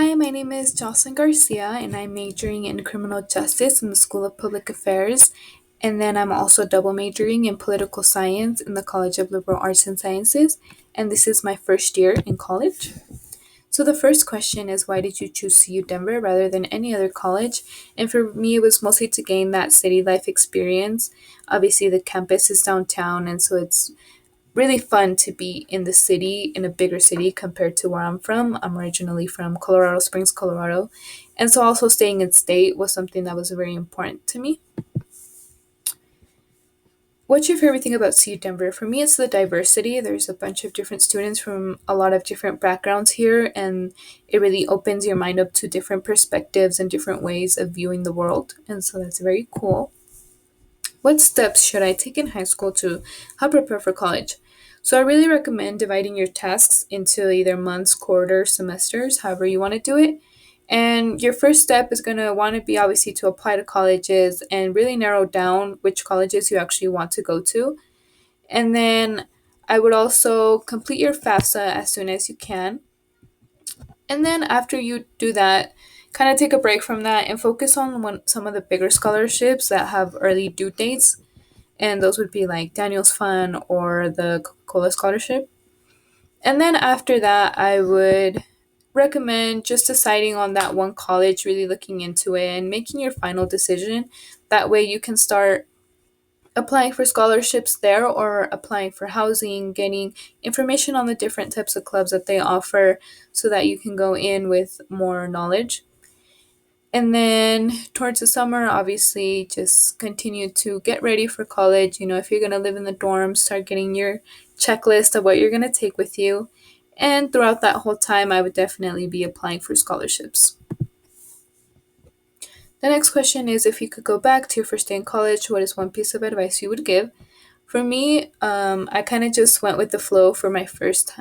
Hi, my name is Jocelyn Garcia, and I'm majoring in criminal justice in the School of Public Affairs. And then I'm also double majoring in political science in the College of Liberal Arts and Sciences. And this is my first year in college. So the first question is, why did you choose CU Denver rather than any other college? And for me, it was mostly to gain that city life experience. Obviously, the campus is downtown, and so it's really fun to be in the city, in a bigger city compared to where I'm from. I'm originally from Colorado Springs, Colorado. And so also staying in state was something that was very important to me. What's your favorite thing about CU Denver? For me, it's the diversity. There's a bunch of different students from a lot of different backgrounds here, and it really opens your mind up to different perspectives and different ways of viewing the world. And so that's very cool. What steps should I take in high school to help prepare for college? So, I really recommend dividing your tasks into either months, quarters, semesters, however you want to do it. And your first step is going to want to be obviously to apply to colleges and really narrow down which colleges you actually want to go to. And then I would also complete your FAFSA as soon as you can. And then after you do that, kind of take a break from that and focus on some of the bigger scholarships that have early due dates, and those would be like Daniel's Fund or the Coca Cola Scholarship. And then after that, I would recommend just deciding on that one college, really looking into it, and making your final decision. That way, you can start applying for scholarships there or applying for housing, getting information on the different types of clubs that they offer so that you can go in with more knowledge. And then towards the summer, obviously, just continue to get ready for college. If you're going to live in the dorms, start getting your checklist of what you're going to take with you. And throughout that whole time, I would definitely be applying for scholarships. The next question is, if you could go back to your first day in college, what is one piece of advice you would give? For me, I kind of just went with the flow for my first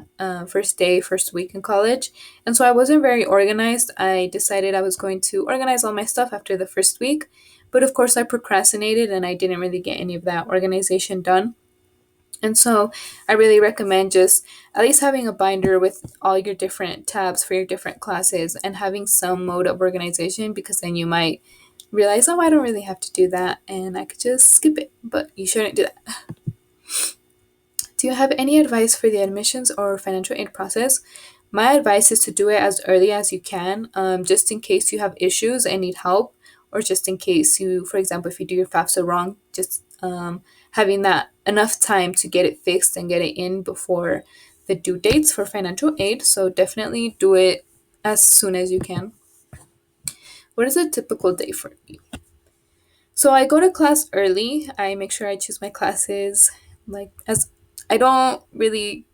day, first week in college, and so I wasn't very organized. I decided I was going to organize all my stuff after the first week, but of course I procrastinated and I didn't really get any of that organization done. And so I really recommend just at least having a binder with all your different tabs for your different classes and having some mode of organization, because then you might realize, oh, I don't really have to do that and I could just skip it, but you shouldn't do that. Do you have any advice for the admissions or financial aid process? My advice is to do it as early as you can, just in case you have issues and need help, or just in case you, for example, if you do your FAFSA wrong, just having that enough time to get it fixed and get it in before the due dates for financial aid. So definitely do it as soon as you can. What is a typical day for you? So I go to class early. I make sure I choose my classes like as I don't really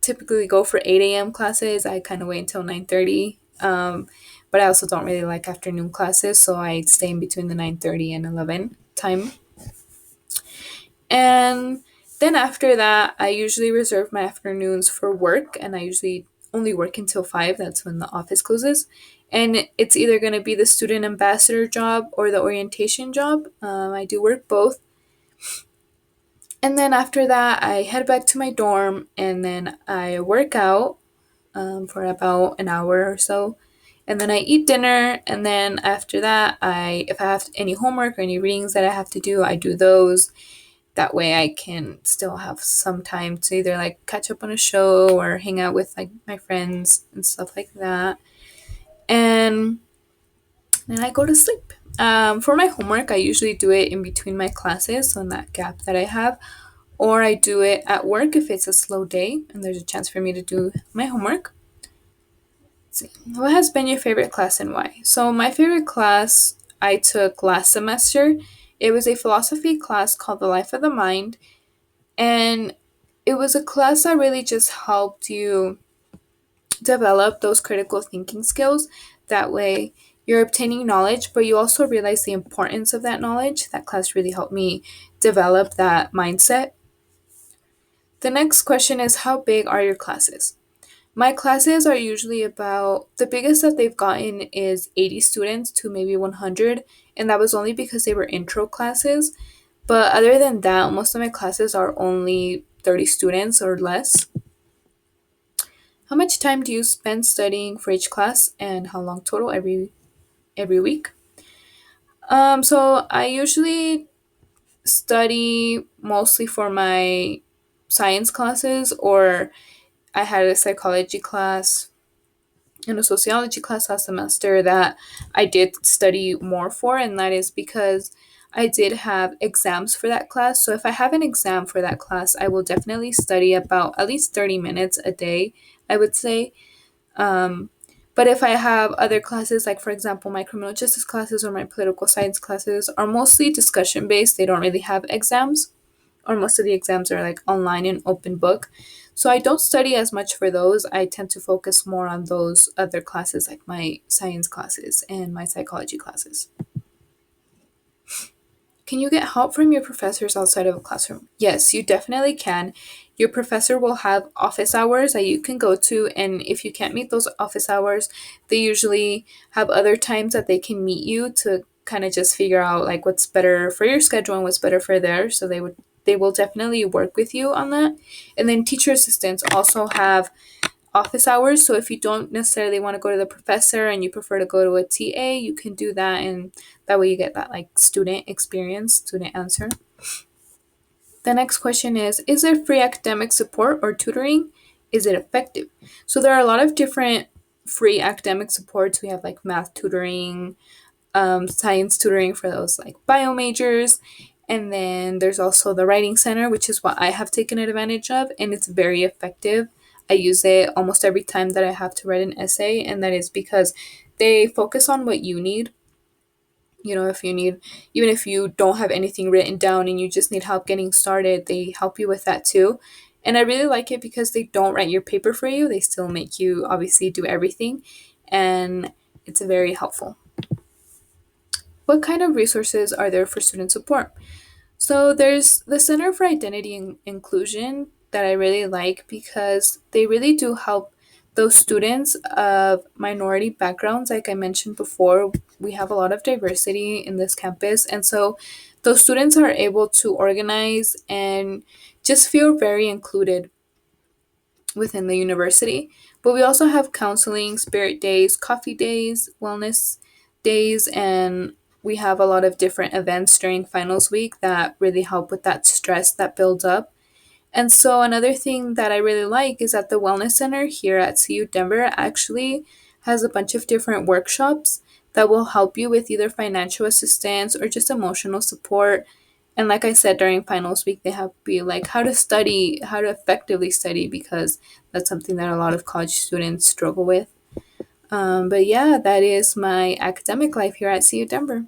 typically go for 8 a.m. classes. I kind of wait until 9:30. But I also don't really like afternoon classes, so I stay in between the 9:30 and 11 time. And then after that, I usually reserve my afternoons for work, and I usually only work until 5. That's when the office closes. And it's either going to be the student ambassador job or the orientation job. I do work both. And then after that, I head back to my dorm and then I work out for about an hour or so. And then I eat dinner. And then after that, if I have any homework or any readings that I have to do, I do those. That way I can still have some time to either like catch up on a show or hang out with like my friends and stuff like that. And then I go to sleep. For my homework, I usually do it in between my classes, so in that gap that I have, or I do it at work if it's a slow day and there's a chance for me to do my homework. Let's see. What has been your favorite class and why? So, my favorite class I took last semester. It was a philosophy class called The Life of the Mind, and it was a class that really just helped you develop those critical thinking skills. That way, you're obtaining knowledge, but you also realize the importance of that knowledge. That class really helped me develop that mindset. The next question is, how big are your classes? My classes are usually about, the biggest that they've gotten is 80 students to maybe 100, and that was only because they were intro classes. But other than that, most of my classes are only 30 students or less. How much time do you spend studying for each class and how long total every week? So I usually study mostly for my science classes, or I had a psychology class and a sociology class last semester that I did study more for, and that is because I did have exams for that class. So if I have an exam for that class, I will definitely study about at least 30 minutes a day, I would say. Um, but if I have other classes, like for example, my criminal justice classes or my political science classes are mostly discussion based, they don't really have exams, or most of the exams are like online and open book. So I don't study as much for those. I tend to focus more on those other classes, like my science classes and my psychology classes. Can you get help from your professors outside of a classroom? Yes, you definitely can. Your professor will have office hours that you can go to, and if you can't meet those office hours, they usually have other times that they can meet you to kind of just figure out like what's better for your schedule and what's better for theirs. So they will definitely work with you on that. And then teacher assistants also have office hours. So if you don't necessarily want to go to the professor and you prefer to go to a TA, you can do that, and that way you get that like student experience, student answer. The next question is there free academic support or tutoring? Is it effective? So there are a lot of different free academic supports. We have like math tutoring, science tutoring for those like bio majors. And then there's also the Writing Center, which is what I have taken advantage of, and it's very effective. I use it almost every time that I have to write an essay, and that is because they focus on what you need. You know, if you need, even if you don't have anything written down and you just need help getting started, they help you with that too. And I really like it because they don't write your paper for you, they still make you obviously do everything, and it's very helpful. What kind of resources are there for student support? So there's the Center for Identity and Inclusion that I really like because they really do help those students of minority backgrounds. Like I mentioned before, we have a lot of diversity in this campus, and so those students are able to organize and just feel very included within the university. But we also have counseling, spirit days, coffee days, wellness days, and we have a lot of different events during finals week that really help with that stress that builds up. And so another thing that I really like is that the Wellness Center here at CU Denver actually has a bunch of different workshops that will help you with either financial assistance or just emotional support. And like I said, during finals week, they have be like how to study, how to effectively study, because that's something that a lot of college students struggle with. But yeah, that is my academic life here at CU Denver.